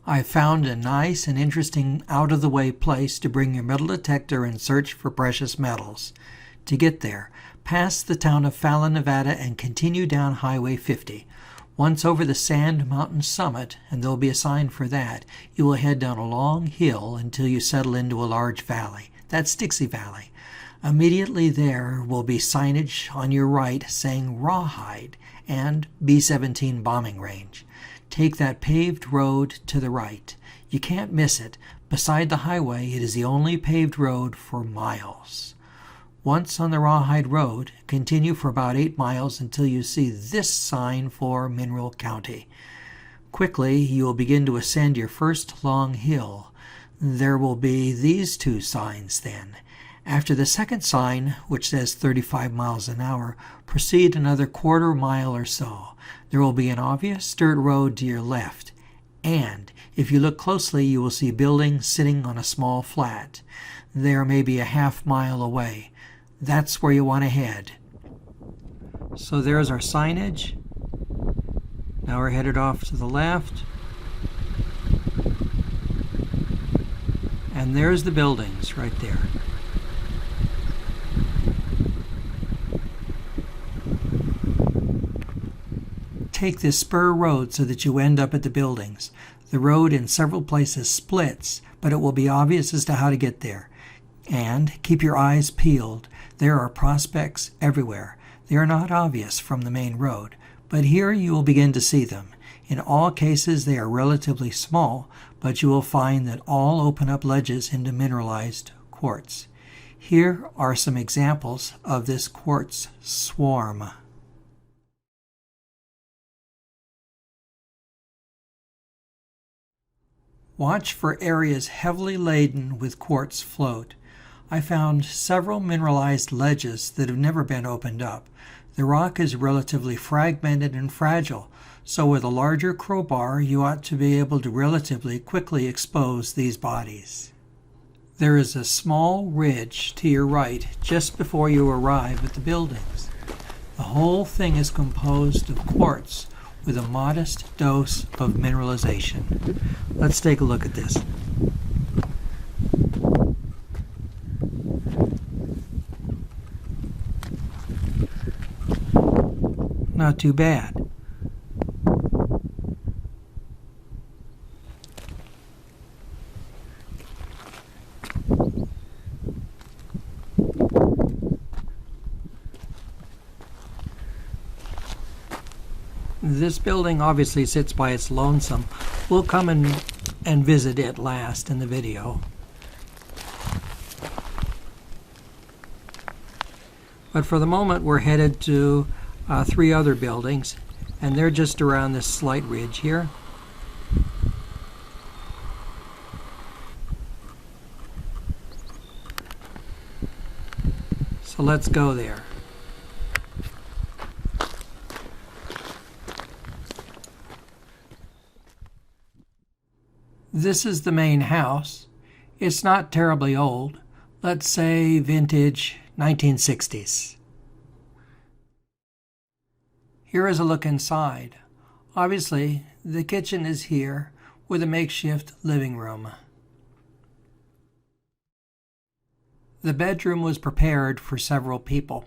I found a nice and interesting out-of-the-way place to bring your metal detector and search for precious metals. To get there, pass the town of Fallon, Nevada, and continue down Highway 50. Once over the Sand Mountain summit, and there'll be a sign for that, you will head down a long hill until you settle into a large valley. That's Dixie Valley. Immediately there will be signage on your right saying Rawhide and B-17 bombing range. Take that paved road to the right. You can't miss it. Beside the highway, it is the only paved road for miles. Once on the Rawhide Road, continue for about 8 miles until you see this sign for Mineral County. Quickly, you will begin to ascend your first long hill. There will be these 2 signs then. After the second sign, which says 35 miles an hour, proceed another quarter mile or so. There will be an obvious dirt road to your left, and if you look closely, you will see buildings sitting on a small flat. They are maybe a half mile away. That's where you want to head. So there's our signage. Now we're headed off to the left. And there's the buildings right there. Take this spur road so that you end up at the buildings. The road in several places splits, but it will be obvious as to how to get there. And keep your eyes peeled. There are prospects everywhere. They are not obvious from the main road, but here you will begin to see them. In all cases they are relatively small, but you will find that all open up ledges into mineralized quartz. Here are some examples of this quartz swarm. Watch for areas heavily laden with quartz float. I found several mineralized ledges that have never been opened up. The rock is relatively fragmented and fragile, so with a larger crowbar you ought to be able to relatively quickly expose these bodies. There is a small ridge to your right just before you arrive at the buildings. The whole thing is composed of quartz with a modest dose of mineralization. Let's take a look at this. Not too bad. This building obviously sits by its lonesome. We'll come and visit it last in the video. But for the moment we're headed to 3 other buildings, and they're just around this slight ridge here. So let's go there. This is the main house. It's not terribly old. Let's say vintage 1960s. Here is a look inside. Obviously, the kitchen is here with a makeshift living room. The bedroom was prepared for several people.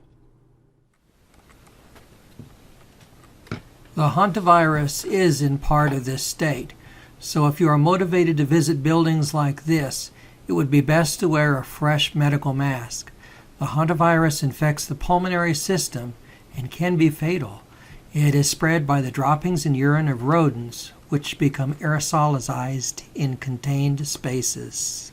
The hantavirus is in part of this state, so if you are motivated to visit buildings like this, it would be best to wear a fresh medical mask. The hantavirus infects the pulmonary system and can be fatal. It is spread by the droppings and urine of rodents, which become aerosolized in contained spaces.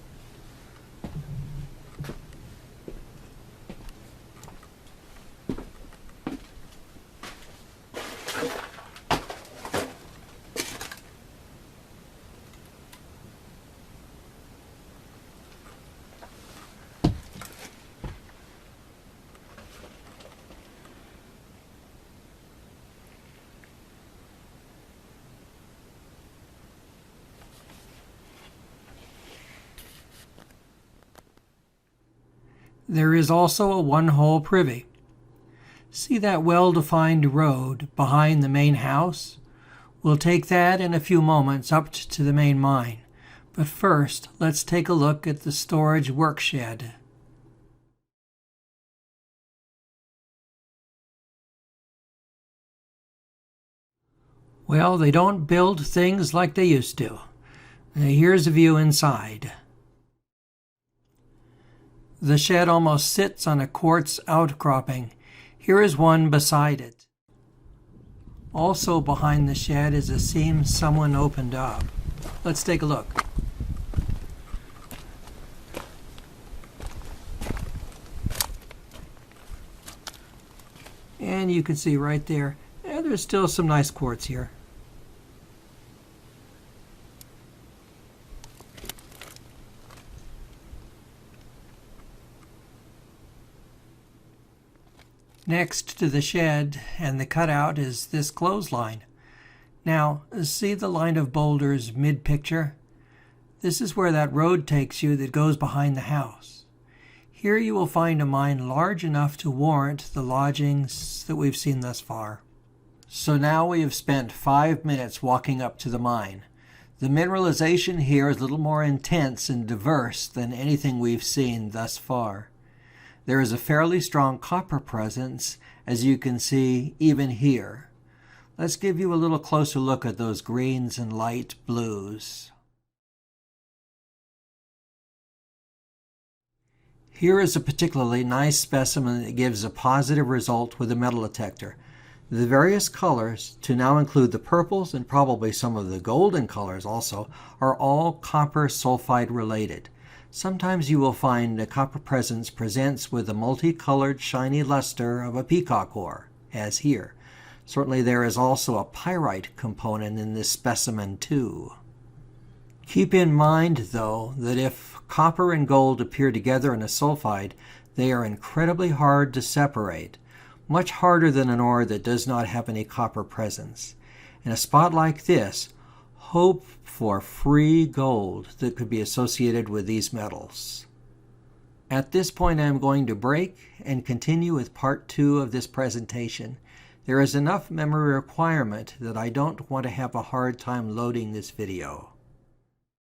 There is also a one-hole privy. See that well-defined road behind the main house? We'll take that in a few moments up to the main mine. But first, let's take a look at the storage workshed. Well, they don't build things like they used to. Here's a view inside. The shed almost sits on a quartz outcropping. Here is one beside it. Also behind the shed is a seam someone opened up. Let's take a look. And you can see right there, there's still some nice quartz here. Next to the shed and the cutout is this clothesline. Now, see the line of boulders mid-picture? This is where that road takes you that goes behind the house. Here you will find a mine large enough to warrant the lodgings that we've seen thus far. So now we have spent 5 minutes walking up to the mine. The mineralization here is a little more intense and diverse than anything we've seen thus far. There is a fairly strong copper presence, as you can see even here. Let's give you a little closer look at those greens and light blues. Here is a particularly nice specimen that gives a positive result with a metal detector. The various colors, to now include the purples and probably some of the golden colors also, are all copper sulfide related. Sometimes you will find a copper presence presents with the multicolored shiny luster of a peacock ore, as here. Certainly there is also a pyrite component in this specimen too. Keep in mind, though, that if copper and gold appear together in a sulfide, they are incredibly hard to separate, much harder than an ore that does not have any copper presence. In a spot like this, hope for free gold that could be associated with these metals. At this point, I am going to break and continue with part 2 of this presentation. There is enough memory requirement that I don't want to have a hard time loading this video.